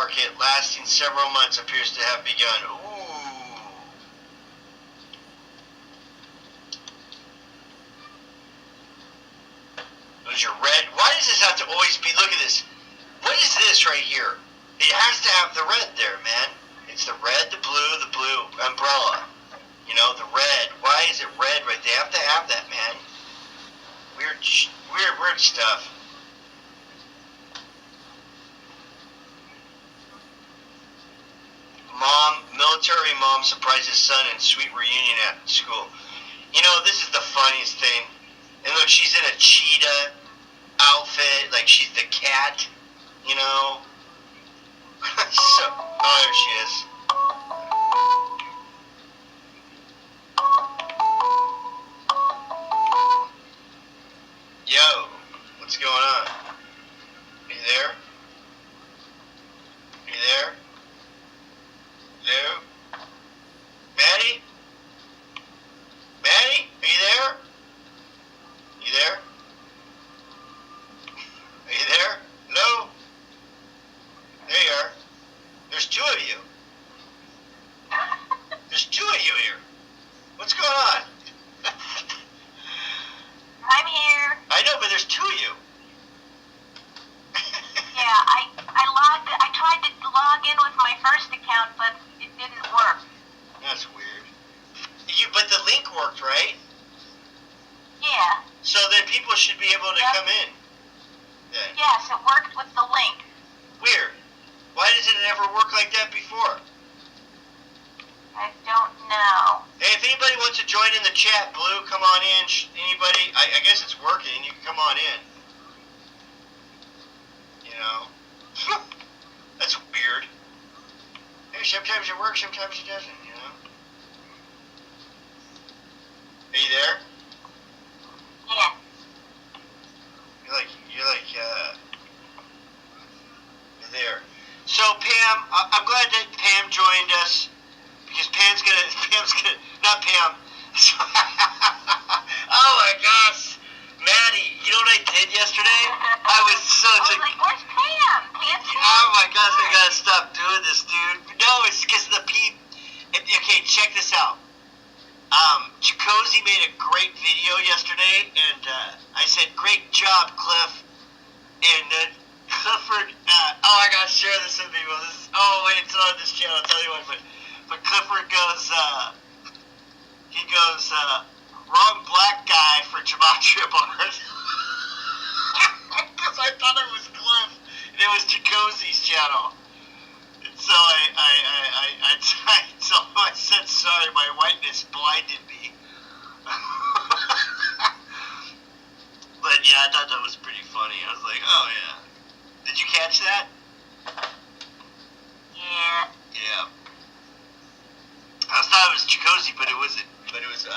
market lasting several months appears to have begun. Ooh. Those are red. Why does this have to always be? Look at this. What is this right here? It has to have the red there, man. It's the red, the blue umbrella. You know, the red. Why is it red right? They have to have that, man. Weird stuff. Military mom surprises son in sweet reunion at school. You know, this is the funniest thing. And look, she's in a cheetah outfit, like she's the cat, you know. So, oh, there she is. Yo, what's going on? Are you there? Are you there? Hello? Maddie? Maddie? Are you there? You there? Are you there? Hello? There you are. There's two of you. There's two of you here. What's going on? I'm here. I know, but there's two of you. Yeah, I tried to log in with my first account, but it didn't work. That's weird. But the link worked, right? Yeah. So then people should be able to come in. Then. Yes, it worked with the link. Weird. Why doesn't it ever work like that before? I don't know. Hey, if anybody wants to join in the chat, Blue, come on in. Anybody? I guess it's working. You can come on in. You know? That's weird. Hey, sometimes it works, sometimes it doesn't, you know? Are you there? Yeah. You're there. So, Pam, I'm glad that Pam joined us. Because Pam's gonna, not Pam. Oh my gosh. Maddie, you know what I did yesterday? I was like, where's Pam? Pam's here. Oh my gosh, I gotta stop doing this, dude. No, it's because the okay, check this out. Chicozy made a great video yesterday, and I said, great job, Cliff. And then Clifford, I gotta share this with people. It's on this channel, I'll tell you what, but Clifford goes, wrong black guy for gematria bars. Because I thought it was Cliff, and it was Chicozy's channel. And so I said, sorry, my whiteness blinded me. But yeah, I thought that was pretty funny. I was like, oh yeah. Did you catch that? Yeah. Yeah. I thought it was Chicozy, but it wasn't. But it was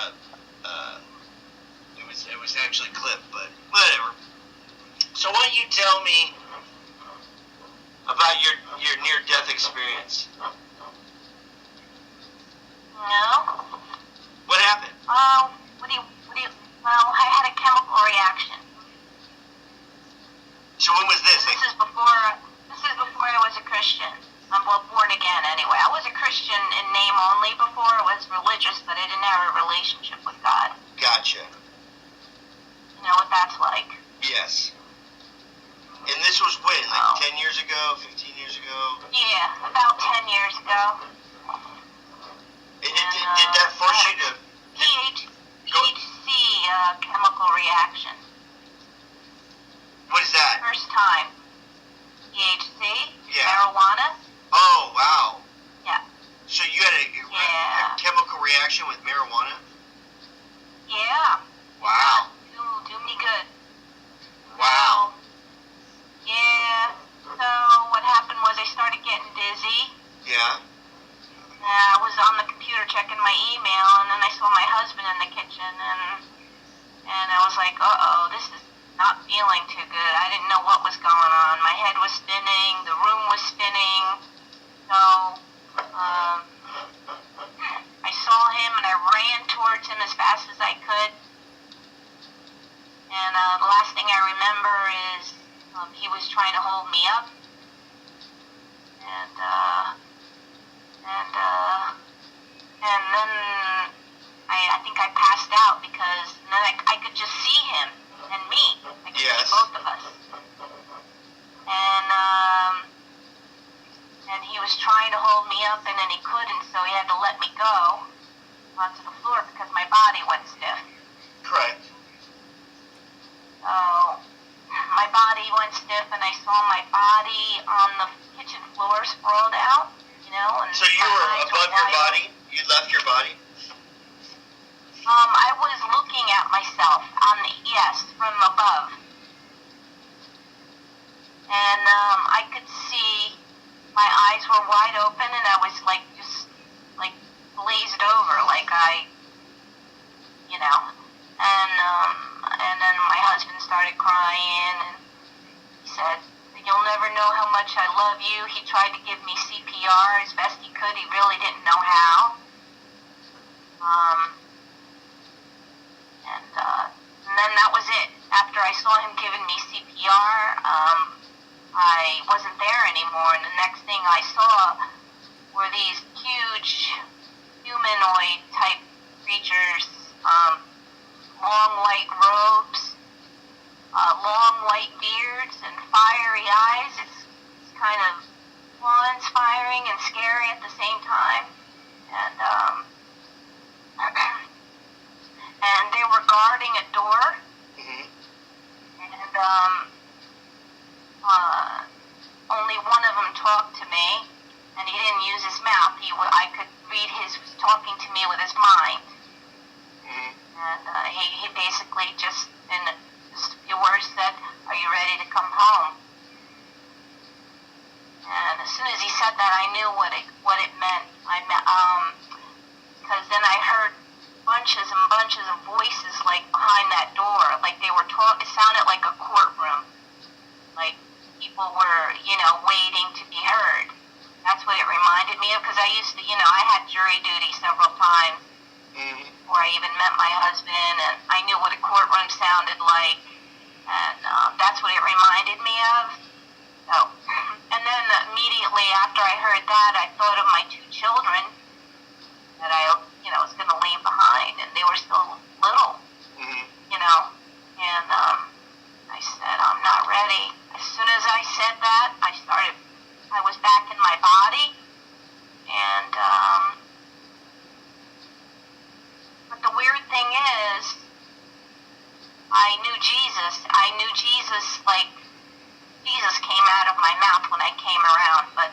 actually Cliff. But whatever. So why don't you tell me about your near-death experience? No. What happened? Well, I had a chemical reaction. So when was this? This is before I was a Christian. I'm born again anyway. I was a Christian in name only before. I was religious, but I didn't have a relationship with God. Gotcha. You know what that's like? Yes. And this was when? Like 10 years ago? 15 years ago? Yeah, about 10 years ago. And did that force you to... THC chemical reaction. What is that? First time. THC? Yeah. Marijuana? Oh, wow. Yeah. So you had a chemical reaction with marijuana? Yeah. Wow. Do me good. Wow. Yeah. So what happened was I started getting dizzy. Yeah. I was on the computer checking my email, and then I saw my husband in the kitchen, and I was like, uh-oh, this is not feeling too good. I didn't know what was going on. My head was spinning. The room was spinning. So I saw him, and I ran towards him as fast as I could. And the last thing I remember is he was trying to hold me up. and and then I think I passed out because then I could just see him and me. I could see both of us. And he was trying to hold me up, and then he couldn't, so he had to let me go onto the floor because my body went stiff. Correct. So my body went stiff, and I saw my body on the kitchen floor sprawled out, you know. And so you were above your body? You left your body? I was looking at myself from above. And I could see my eyes were wide open, and I was like just like glazed over, like you know. And then my husband started crying, and he said, "You'll never know how much I love you." He tried to give me CPR as best he could. He really didn't know how. And then that was it. After I saw him giving me CPR, I wasn't there anymore, and the next thing I saw were these huge humanoid-type creatures, long white robes, long white beards, and fiery eyes. It's kind of awe-inspiring and scary at the same time. And they were guarding a door, and only one of them talked to me, and he didn't use his mouth. I could read his talking to me with his mind. And he basically just, in just a few words, said, "Are you ready to come home?" And as soon as he said that, I knew what it meant. Because then I heard bunches and bunches of voices, like behind that door, like they were talking. It sounded like a courtroom, like people were, waiting to be heard. That's what it reminded me of, because I used to, I had jury duty several times before I even met my husband, and I knew what a courtroom sounded like, and that's what it reminded me of. So, and then immediately after I heard that, I thought of my 2 children that I, was going to leave behind, and they were still little, and I said, "I'm not ready." As soon as I said that, I was back in my body, and, but the weird thing is, I knew Jesus, like, Jesus came out of my mouth when I came around, but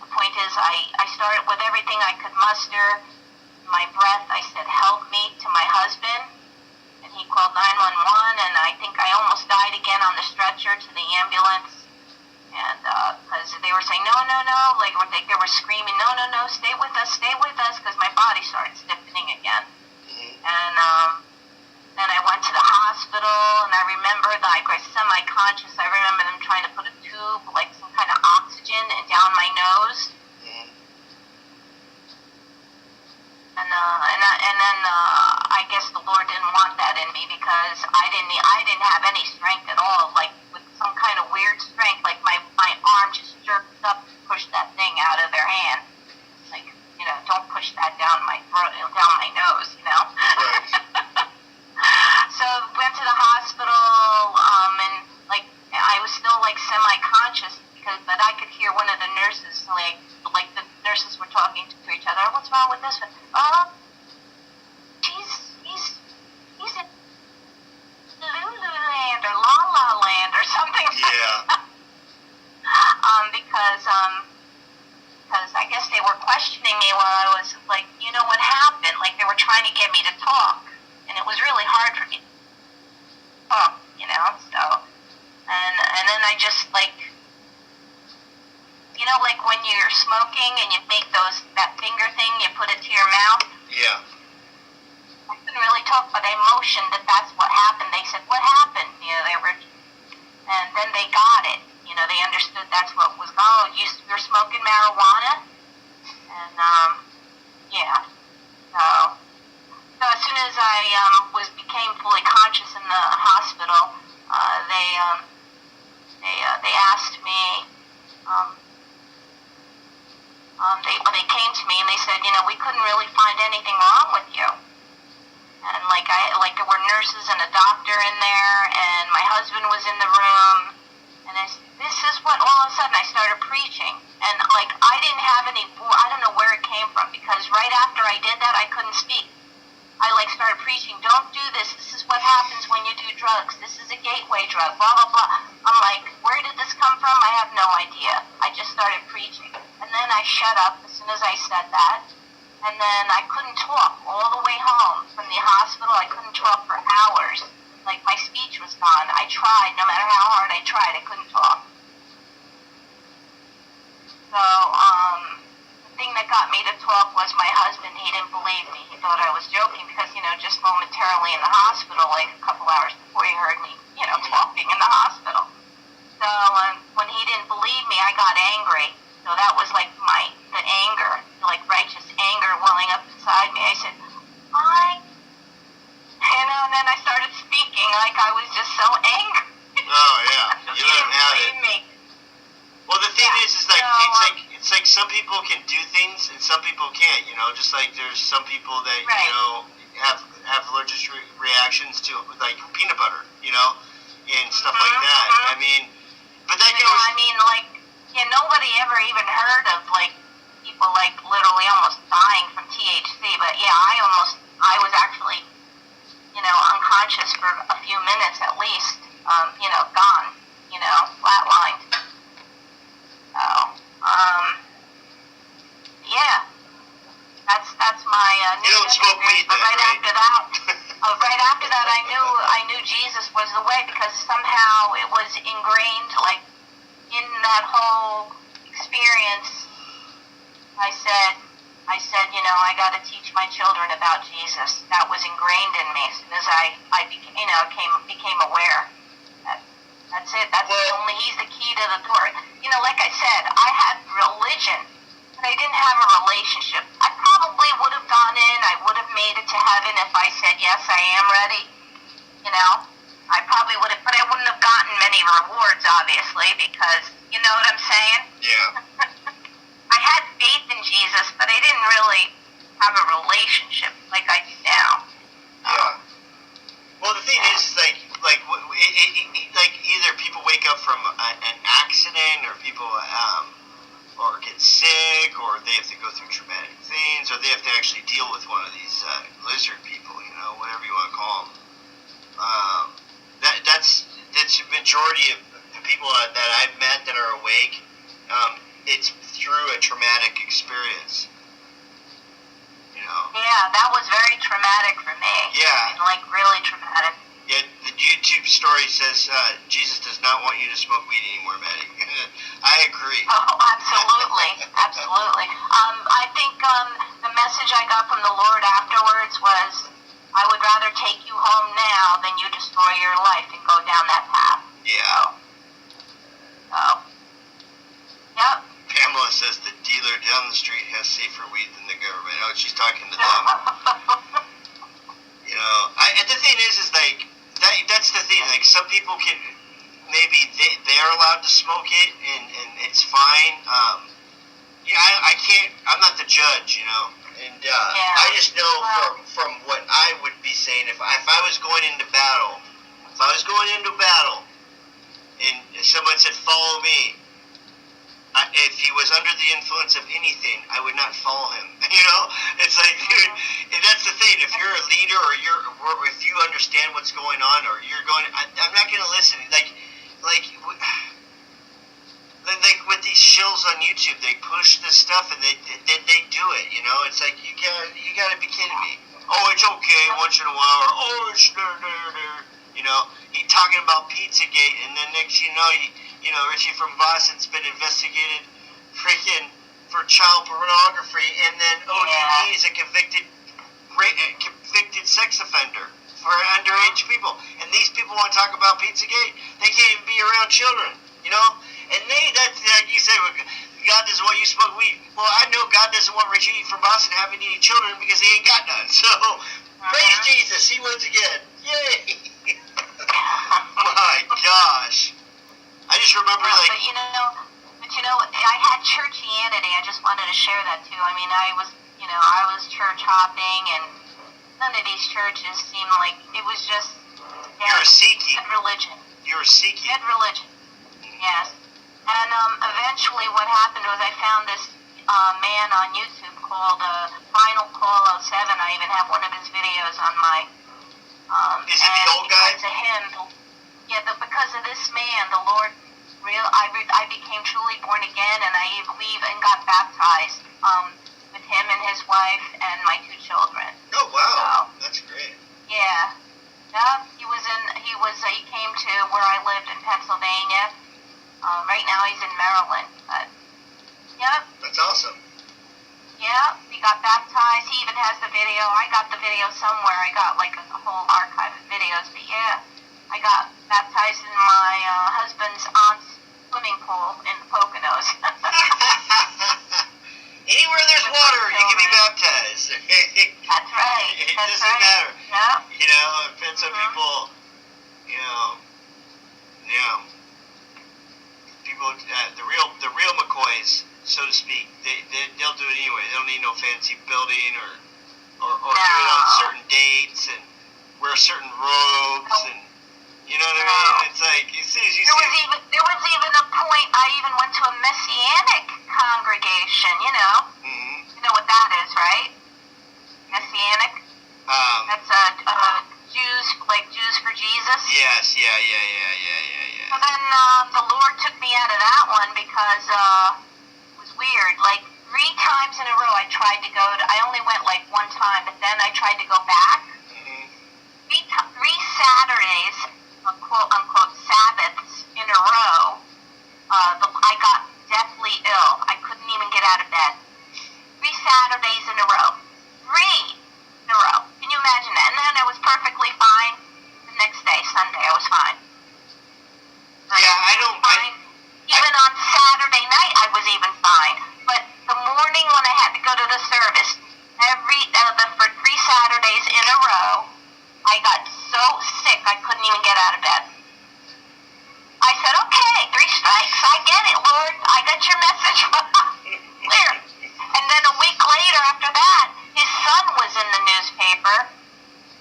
the point is, I started with everything I could muster. My breath, I said, "Help me," to my husband, and he called 911, and I think I almost died again on the stretcher to the ambulance, and because they were saying, no, like they were screaming, no, stay with us, because my body started stiffening again. And then I went to the hospital, and I remember that I was semi-conscious. I remember them trying to put a tube, like some kind of oxygen, down my nose. And then I guess the Lord didn't want that in me, because I didn't have any strength at all, like with some kind of weird strength, like my arm just jerked up to push that thing out of their hand. Like, don't push that down my throat, down my nose, Right. So went to the hospital, and like I was still like semi-conscious, but I could hear one of the nurses, like the nurses were talking to each other. "What's wrong with this one?" He's in Lulu Land or La La Land or something. Yeah. Because I guess they were questioning me while I was like, what happened? Like they were trying to get me to talk, and it was really hard for me to talk, So, and then I just like when you're smoking and you make that finger thing, you put it to your mouth. Yeah. I couldn't really talk, but I motioned that's what happened. They said, "What happened?" And then they got it. They understood that's what was going on. You're smoking marijuana, and yeah. So as soon as I became fully conscious in the hospital, they asked me, said, we couldn't really find anything wrong with you. And there were nurses and a doctor in there, and my husband was in the room. And this is what, all of a sudden, I started preaching. And, I didn't have I don't know where it came from, because right after I did that, I couldn't speak. I, started preaching, don't do this. This is what happens when you do drugs. This is a gateway drug, blah, blah, blah. I'm like, where did this come from? I have no idea. I just started preaching. And then I shut up as soon as I said that. And then I couldn't talk all the way home from the hospital. I couldn't talk for hours. My speech was gone. I tried. No matter how hard I tried, I couldn't talk. So, the thing that got me to talk was my husband. He didn't believe me. He thought I was joking because, just momentarily in the hospital, a couple hours before he heard me, talking in the hospital. So, when he didn't believe me, I got angry. So that was the anger, righteous anger welling up inside me. I said, and then I started speaking I was just so angry. Oh yeah, you let him have it. Me. Well, the thing is it's like some people can do things and some people can't. Just like there's some people that have allergic reactions to peanut butter, and stuff like that. I mean, but that goes. Nobody ever even heard of people literally almost dying from THC. But yeah, I was actually, unconscious for a few minutes at least. Gone, flatlined. So, yeah, that's my you don't smoke weed then, right? Right after that, I knew Jesus was the way, because somehow it was ingrained in that whole experience. I said, I got to teach my children about Jesus. That was ingrained in me as soon as I became aware. That's it. He's the key to the door. Like I said, I had religion, but I didn't have a relationship. I probably would have gone in. I would have made it to heaven if I said, yes, I am ready. I probably would have, but I wouldn't have gotten many rewards, obviously, because, you know what I'm saying? Yeah. I had faith in Jesus, but I didn't really have a relationship like I do now. Yeah. Well, the thing is, either people wake up from an accident, or people, or get sick, or they have to go through traumatic things, or they have to actually deal with one of these lizard people, whatever you want to call them. That's the majority of the people that I've met that are awake. It's through a traumatic experience. Yeah, that was very traumatic for me. Yeah. Really traumatic. Yeah, the YouTube story says Jesus does not want you to smoke weed anymore, Maddie. I agree. Oh, absolutely. Absolutely. I think the message I got from the Lord afterwards was, I would rather take you home now than you destroy your life and go down that path. Yeah. So, yep. Pamela says the dealer down the street has safer weed than the government. Oh, she's talking to them. The thing is that's the thing. Some people can, maybe they're allowed to smoke it and it's fine. I can't. I'm not the judge, And I just know from what I would be saying, if I was going into battle, and someone said, follow me, if he was under the influence of anything, I would not follow him. It's dude, and that's the thing. If you're a leader, or if you understand what's going on, or you're going, I'm not going to listen. Like with these shills on YouTube, they push this stuff and they do it. It's you gotta be kidding me. Oh, it's okay once in a while, or oh, it's He talking about Pizzagate, and then next Richie from Boston's been investigated freaking for child pornography, and then ODD is a convicted sex offender for underage people. And these people want to talk about Pizzagate. They can't even be around children, And that's like you say, God doesn't want you to smoke weed. Well, I know God doesn't want Richie from Boston having any children because he ain't got none. So, praise Jesus, he wins again. Yay! My gosh. I just remember But I had churchianity. I just wanted to share that too. I mean, I was, I was church hopping, and none of these churches seemed like, it was just You were seeking. dead religion. You were seeking. Dead religion, yes. And eventually what happened was I found this man on YouTube called Final Call 07. I even have one of his videos on my... Is it the old guy? Because of him, because of this man, the Lord, I became truly born again, and we even got baptized with him and his wife and my 2 children. Oh, wow. So, that's great. yeah. Yeah, he came to where I lived in Pennsylvania. Right now he's in Maryland, but, yep. That's awesome. Yeah, we got baptized. He even has the video. I got the video somewhere. I got like a whole archive of videos, but yeah, I got baptized in my husband's aunt's swimming pool in the Poconos. Anywhere there's water, you can be baptized. That's right. It That's doesn't right. matter. Yeah. I've been some people, people, the real McCoys, so to speak, they'll do it anyway. They don't need no fancy building or do it on certain dates and wear certain robes and, you know what I mean? It's like, as soon as you see... There was even a point, I even went to a Messianic congregation, Mm-hmm. You know what that is, right? Messianic? That's Jews, like Jews for Jesus? Yes, yeah. So then the Lord took me out of that one because it was weird. Like 3 times in a row I tried to go to, I only went like 1 time, but then I tried to go back. Mm-hmm. 3 Saturdays, quote unquote, Sabbaths in a row, I got deathly ill. I couldn't even get out of bed. 3 Saturdays in a row. 3 in a row. Can you imagine that? And then I was perfectly fine. The next day, Sunday, I was fine. Even on Saturday night, I was even fine. But the morning when I had to go to the service, for 3 Saturdays in a row, I got so sick I couldn't even get out of bed. I said, okay, 3 strikes, I get it, Lord. I got your message. Clear. And then a week later after that, his son was in the newspaper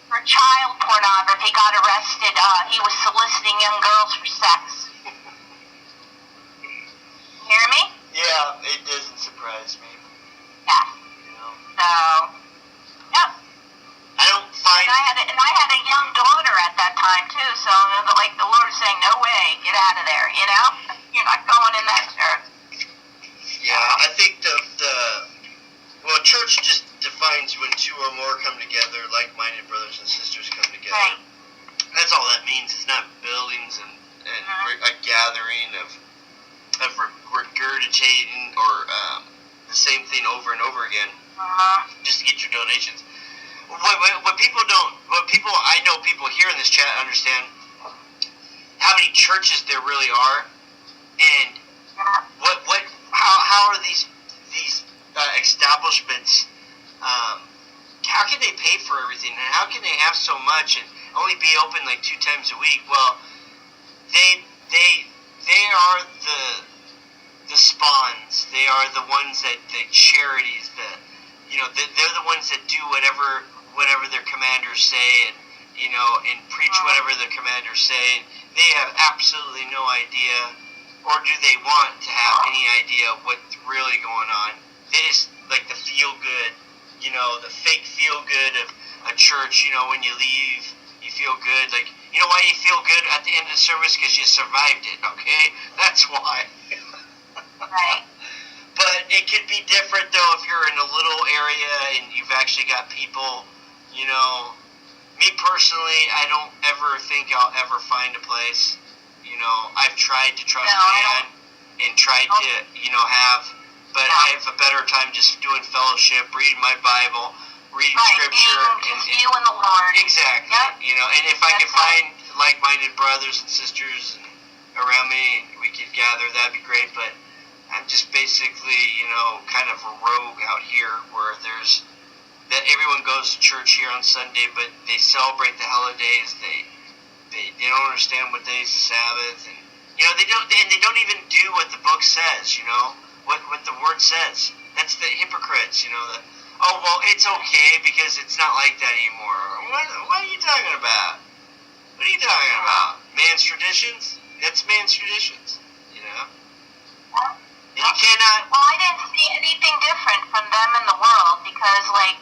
for child pornography, got arrested. He was soliciting young girls for sex. Hear me? Yeah, it doesn't surprise me. Yeah. So, yep. I don't find... And I had a young daughter at that time, too, so, like, the Lord was saying, no way, get out of there, You're not going in that church. Yeah, I think well, church just defines when 2 or more come together, like-minded brothers and sisters come together. Right. That's all that means. It's not buildings and a gathering of regurgitating or the same thing over and over again, just to get your donations. I know people here in this chat understand how many churches there really are, and how are these establishments? How can they pay for everything, and how can they have so much and only be open like 2 times a week? Well, they are the spawns. They are the ones that the charities. They're the ones that do whatever their commanders say, and preach whatever their commanders say. They have absolutely no idea, or do they want to have any idea what's really going on? They just like the feel good, the fake feel good of a church. When you leave, you feel good. Like, why you feel good at the end of the service? Because you survived it. Okay, that's why. Right. But it could be different though if you're in a little area and you've actually got people. Me personally, I don't ever think I'll ever find a place. I've tried to trust man and tried to, but I have a better time just doing fellowship, reading my Bible, reading scripture. And you and the Lord. Exactly. Yep. And if I could find like-minded brothers and sisters around me, we could gather, that'd be great. But I'm just basically, kind of a rogue out here where that everyone goes to church here on Sunday, but they celebrate the holidays. They don't understand what days the Sabbath, and they don't even do what the book says. What the word says. That's the hypocrites. Oh, well, it's okay because it's not like that anymore. What are you talking about? What are you talking about? Man's traditions? That's man's traditions, you know? You cannot... Well, I didn't see anything different from them in the world because, like,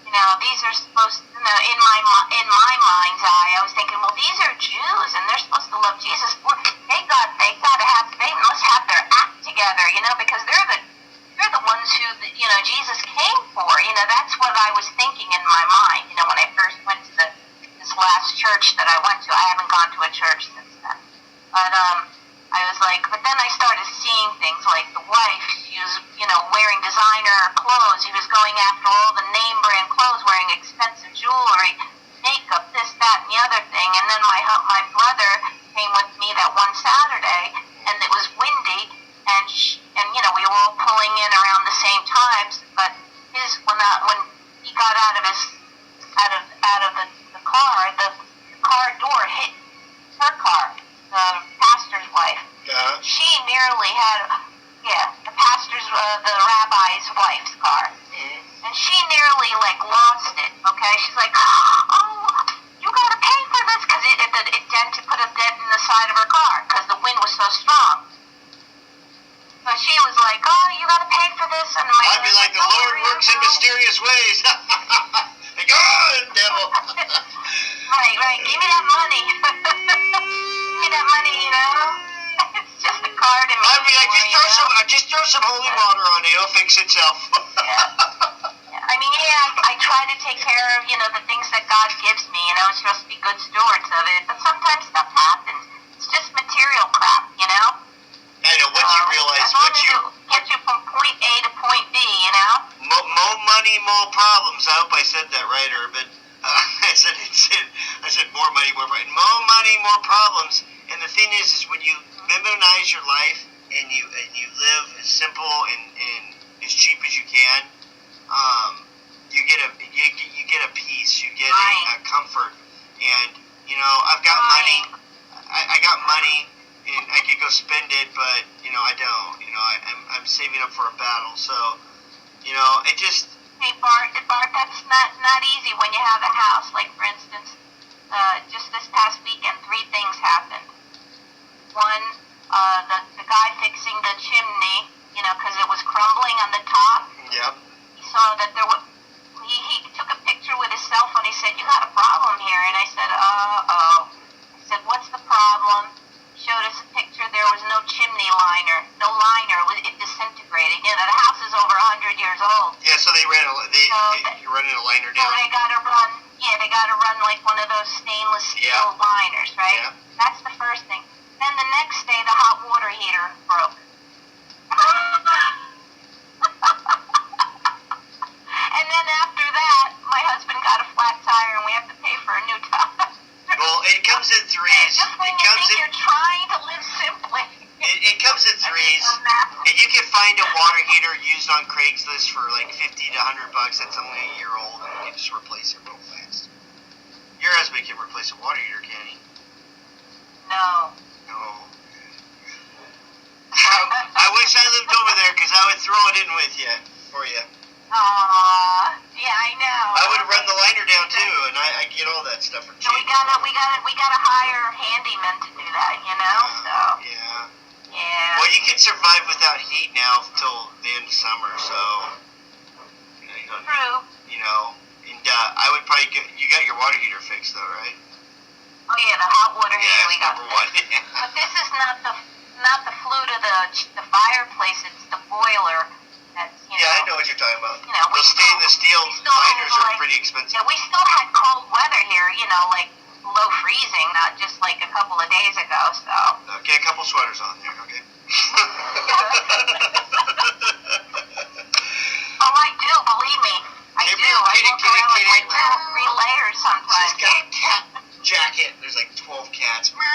you know, these are supposed to, you know, in my mind's eye, I was thinking, well, these are Jews and they're supposed to love Jesus. Well, they must have their act together, you know, because they're the ones who, you know, Jesus came for. You know, that's what I was thinking in my mind, you know, when I first went to this last church that I went to. I haven't gone to a church since then. But, I was like, but then I started seeing things like the wife, she was, you know, wearing designer clothes. He was going after all the name brand clothes, wearing expensive jewelry, makeup, this, that, and the other thing. And then my brother came with me that one Saturday, and it was windy, and you know, we were all pulling in around the same times. But when he got out of the car, the car door hit her car, the pastor's wife. Yeah. She nearly had, the pastor's, the rabbi's wife's car. Mm-hmm. And she nearly, like, lost it, okay? She's like, oh, you gotta pay for this, because it put a dent in the side of her car, because the wind was so strong. So she was like, oh, you gotta pay for this, and I'd be like, the Lord works in mysterious ways. Like, oh, devil. Right, give me that money. Give me that money, you know? It's just a card in me. I'd be like, just throw some holy water on it, it'll fix itself. Yeah. I mean, I try to take care of, you know, the things that God gives me, you know, I'm supposed to be good stewards of it, but sometimes stuff happens. It's just material crap, you know? I know, once you realize, get you from point A to point B, you know? More money, more problems. I hope I said that right, Urban. I said more money, more problems. More money, more problems. And the thing is when you minimize your life and you live as simple and as cheap as you can, you get a peace, you get a comfort. And you know, I've got money. I got money, and I could go spend it, but you know, I don't. You know, I'm saving up for a battle. So, you know, it just. Hey Bart, that's not easy when you have a house. Like, for instance, just this past weekend, 3 things happened. One, the guy fixing the chimney, you know, because it was crumbling on the top. Yep. He saw that there was. He took a picture with his cell phone. He said, "You got a problem here," and I said, "Uh-oh." I said, "What's the problem?" Showed us a picture. There was no chimney liner, it disintegrated. You know, the house is over 100 years old. Yeah, so you're running a liner down. So they gotta run like one of those stainless steel liners, right? Yeah. That's the first thing. Then the next day, the hot water heater broke. And then after that, my husband got a flat tire, and we have to pay for a new tire. Well, it comes in threes. Just when you think you're trying to live simply. It comes in threes. And you can find a water heater used on Craigslist for like $50 to $100. That's only a year old, and you can just replace it real fast. Your husband can replace a water heater, can he? No. No. I wish I lived over there, because I would throw it in with you, for you. Yeah, I know. I would run the liner down too, and I get all that stuff for cheap. So we gotta hire handymen to do that, you know. So. Yeah. Well, you can survive without heat now till the end of summer, so. True. You know, and I would probably you got your water heater fixed though, right? Oh yeah, the hot water heater we got. Number one. But this is not the flue to the fireplace. It's the boiler. That's, you know, I know what you're talking about. You know, those stainless steel liners are pretty expensive. Yeah, we still had cold weather here. You know, like below freezing, not just like a couple of days ago. So. Okay, a couple sweaters on there. Okay. Oh, I do. Believe me, I do. I walk around with like 2 or 3 layers sometimes. She's got a cat jacket. There's like 12 cats. Come here.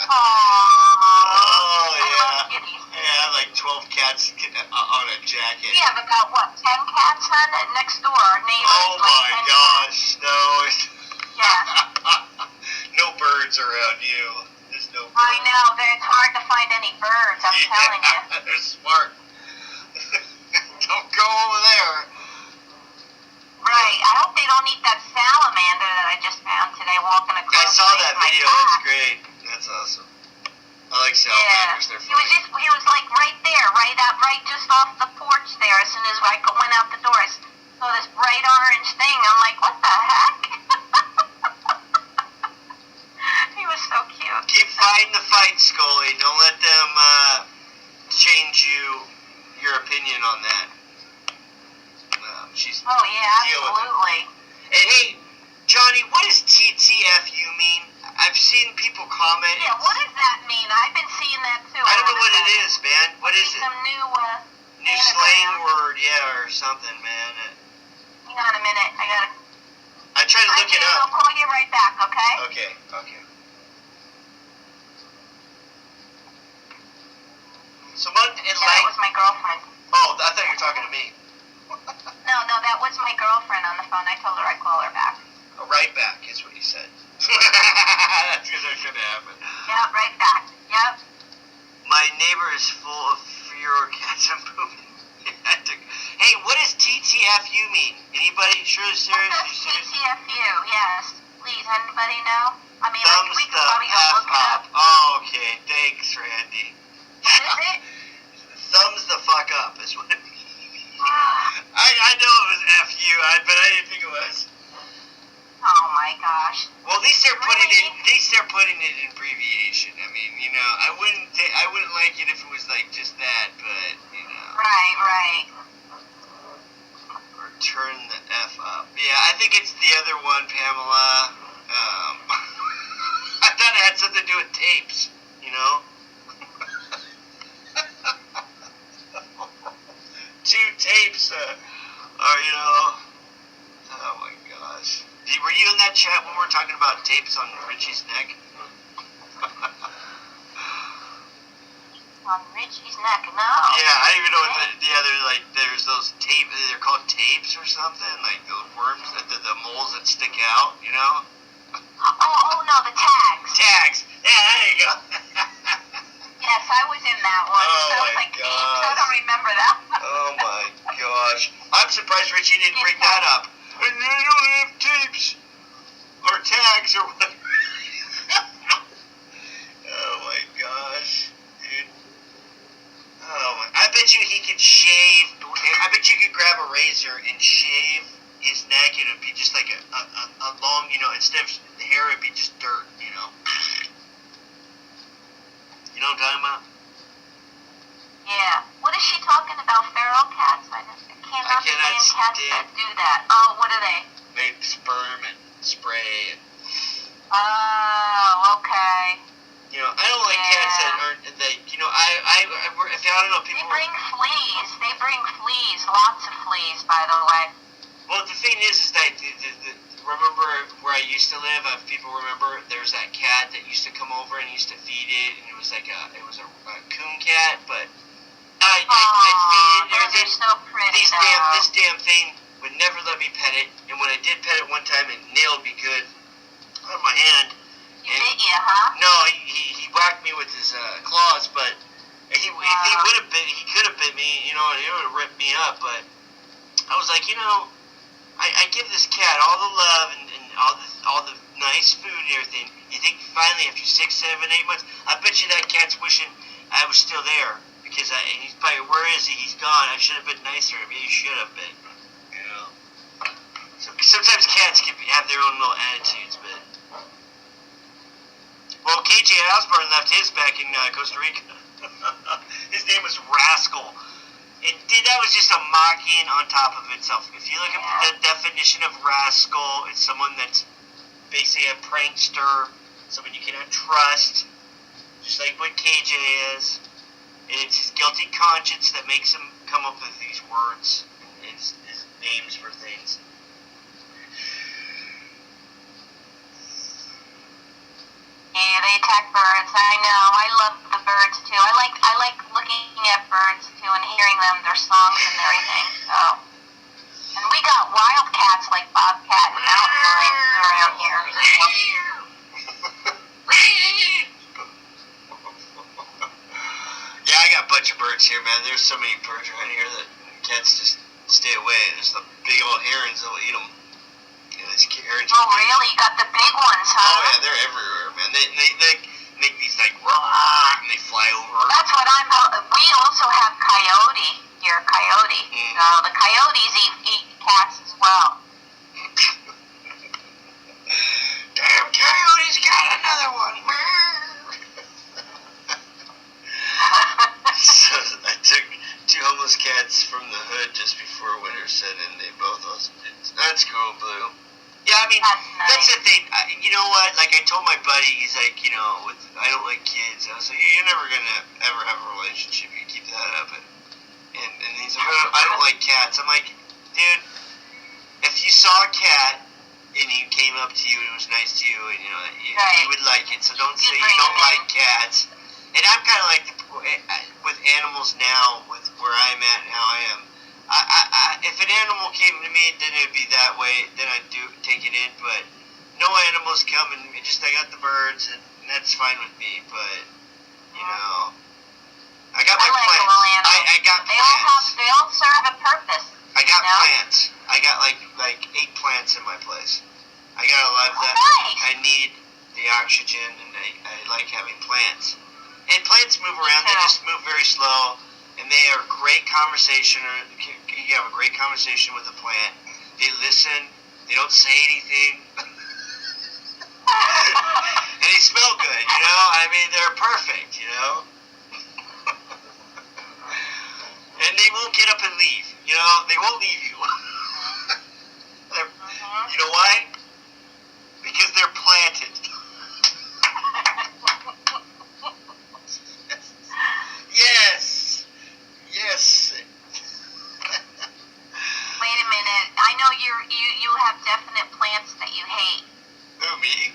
Oh, yeah. Yeah, like 12 cats on a jacket. We have about, 10 cats, hon? Next door, our neighbors. Oh, my gosh. No. Yeah. No birds around you. There's no birds. I know. It's hard to find any birds, I'm telling you. They're smart. over there. Right. I hope they don't eat that salamander that I just found today walking across. I saw that video. That's great. That's awesome. I like salamanders. They're funny. He was like right there, right just off the porch there. As soon as I went out the door, I saw this bright orange thing. I'm like, what the heck? He was so cute. Keep fighting the fight, Scully. Don't let them change your opinion on that. She's oh yeah, absolutely. And hey, Johnny, what does TTFU mean? I've seen people comment. Yeah, what does that mean? I've been seeing that too. I don't know what it is, man. What is it? Some new slang word, yeah, or something, man. Hang on a minute. I try to look it up. I'll call you right back, okay? Okay. Someone that was my girlfriend. Oh, I thought you were talking to me. No, that was my girlfriend on the phone. I told her I'd call her back. Right back is what you said. That's because that should happen. Yeah, right back. Yep. My neighbor is full of fewer cats and poop. Hey, what does TTFU mean? Anybody? Sure, serious? TTFU, yes. Please, anybody know? I mean, Thumbs we could probably go look it up. Oh, okay. Thanks, Randy. What is it? Thumbs the fuck up is what it means. I know it was FU, but I didn't think it was. Oh my gosh. Well, at least they're putting it in abbreviation. I mean, you know, I wouldn't like it if it was like just that, but you know. Right. Or turn the F up. Yeah, I think it's the other one, Pamela. I thought it had something to do with tapes, you know. 2 tapes, or you know. Oh my gosh. Were you in that chat when we were talking about tapes on Richie's neck? On Richie's neck, no. Yeah, I don't even know what the other, like, there's those tape, they're called tapes or something, like those worms, the moles that stick out, you know? Oh no, the tags. Tags. Yeah, there you go. Yes, I was in that one. Oh so my like, gosh. I don't remember that. Oh my gosh. I'm surprised Richie didn't bring that up. And they don't have tapes or tags or whatever. Oh my gosh, dude. Oh my. I bet you he could shave. I bet you could grab a razor and shave his neck and it'd be just like a long, you know, instead of the hair, it'd be just dirt, you know. You know what I'm talking about? Yeah. What is she talking about? Feral cats? I cannot stand cats that do that. Oh, what are they? They sperm and spray and... Oh, okay. You know, I don't like cats that aren't, you know, I don't know, people... They bring fleas, lots of fleas, by the way. Well, the thing is that, remember where I used to live, if people remember, there was that cat that used to come over and used to feed it, and it was like a coon cat, but I'd feed it and everything. They're so pretty, This damn thing would never let me pet it, and when I did pet it one time, it nailed me good on my hand. He bit you, huh? No, he whacked me with his claws, but if he could have bit me, you know, and it would have ripped me up, but I was like, you know, I give this cat all the love and all the nice food and everything. You think finally after 6, 7, 8 months, I bet you that cat's wishing I was still there because he's probably, where is he? He's gone. I should have been nicer. Maybe you should have been. You know. So sometimes cats can have their own little attitudes, but well, KJ Osborne left his back in Costa Rica. His name was Rascal. And that was just a mocking on top of itself. If you look at the definition of rascal, it's someone that's basically a prankster, someone you cannot trust, just like what KJ is. And it's his guilty conscience that makes him come up with these words and his names for things. Yeah, they attack birds. I know. I love the birds too. I like looking at birds too and hearing them, their songs and everything. So, and we got wild cats like bobcat and mountain lions around here. Yeah, I got a bunch of birds here, man. There's so many birds around here that cats just stay away. There's the big old herons that will eat them. Yeah, these herons. Oh, really? You got the big ones, huh? Oh yeah, they're everywhere, man. They make these like rah, and they fly over. That's what we also have coyote here, coyote. So the coyotes eat cats as well. Damn coyotes got another one. So I took 2 homeless cats from the hood just before winter set in. They both also did. That's cool, Blue. Yeah, I mean, that's the thing. You know what? Like, I told my buddy, he's like, you know, I don't like kids. I was like, you're never going to ever have a relationship. You keep that up. And he's like, I don't like cats. I'm like, dude, if you saw a cat and he came up to you and was nice to you, and, you know, you would like it. So don't say you don't like cats. And I'm kind of like, with animals now, with where I'm at and how I am, if an animal came to me, then it'd be that way. Then I'd take it in. But no animals come and I got the birds, and that's fine with me. But you know, I got my plants. I got plants. They all serve a purpose. I got plants. I got like 8 plants in my place. I got a lot of that. Nice. I need the oxygen, and I like having plants. And plants move around. They just move very slow. And they are great conversation. You have a great conversation with a plant. They listen. They don't say anything. And they smell good, you know? I mean, they're perfect, you know? And they won't get up and leave, you know? They won't leave you. You know why? Because they're planted. Yes. Yes. Wait a minute. I know you have definite plants that you hate. Who, me?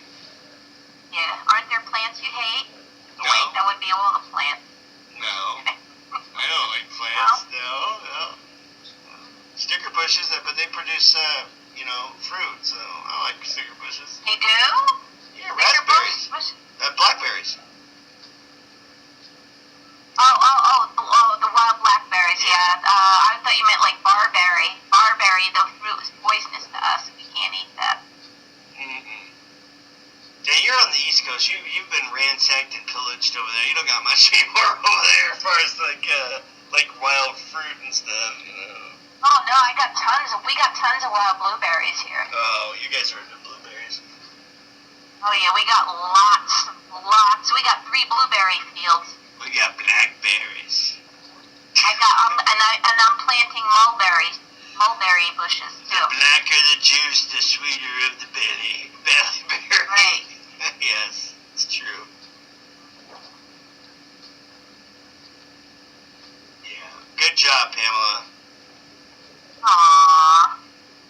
Yeah. Aren't there plants you hate? No. Wait, that would be all the plants. No. I don't like plants. No. Sticker bushes, but they produce, you know, fruit. So I like sticker bushes. They do? Yeah, raspberries. Blackberries. The wild blackberries, yeah. I thought you meant like barberry. Barberry, the fruit is poisonous to us. We can't eat that. Mm-mm. Yeah, you're on the East Coast. You've been ransacked and pillaged over there. You don't got much anymore over there as far as like wild fruit and stuff, you know. Oh no, we got tons of wild blueberries here. Oh, you guys are into blueberries. Oh yeah, we got lots. We got 3 blueberry fields. We got blackberries. I'm planting mulberry bushes too. The blacker the juice, the sweeter of the belly berry. Right. Yes, it's true. Yeah. Good job, Pamela.